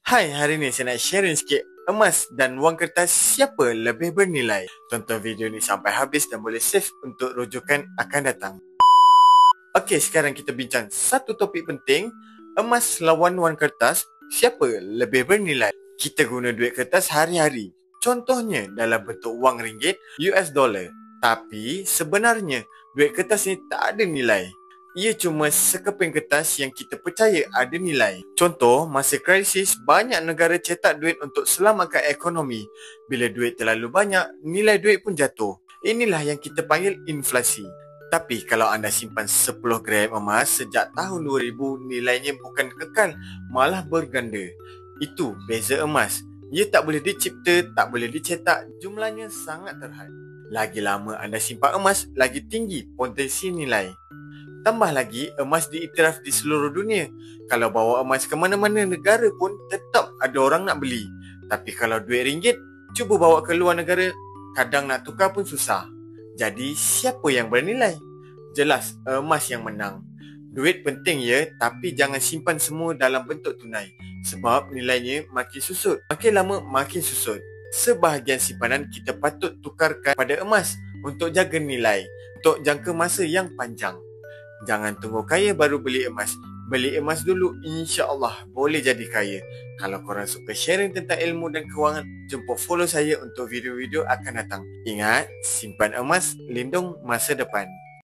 Hai, hari ni saya nak sharing sikit emas dan wang kertas siapa lebih bernilai. Tonton video ni sampai habis dan boleh save untuk rujukan akan datang. Okey, sekarang kita bincang satu topik penting. Emas lawan wang kertas, siapa lebih bernilai? Kita guna duit kertas hari-hari. Contohnya dalam bentuk wang ringgit, US dollar. Tapi sebenarnya duit kertas ni tak ada nilai. Ia cuma sekeping kertas yang kita percaya ada nilai. Contoh, masa krisis, banyak negara cetak duit untuk selamatkan ekonomi. Bila duit terlalu banyak, nilai duit pun jatuh. Inilah yang kita panggil inflasi. Tapi kalau anda simpan 10 gram emas sejak tahun 2000, nilainya bukan kekal, malah berganda. Itu beza emas. Ia tak boleh dicipta, tak boleh dicetak, jumlahnya sangat terhad. Lagi lama anda simpan emas, lagi tinggi potensi nilai. Tambah lagi, emas diiktiraf di seluruh dunia. Kalau bawa emas ke mana-mana negara pun tetap ada orang nak beli. Tapi kalau duit ringgit, cuba bawa ke luar negara, kadang nak tukar pun susah. Jadi, siapa yang bernilai? Jelas, emas yang menang. Duit penting ya, tapi jangan simpan semua dalam bentuk tunai. Sebab nilainya makin susut. Makin lama, makin susut. Sebahagian simpanan kita patut tukarkan pada emas untuk jaga nilai, untuk jangka masa yang panjang. Jangan tunggu kaya baru beli emas. Beli emas dulu, insya-Allah boleh jadi kaya. Kalau korang suka sharing tentang ilmu dan kewangan, jemput follow saya untuk video-video akan datang. Ingat, simpan emas, lindung masa depan.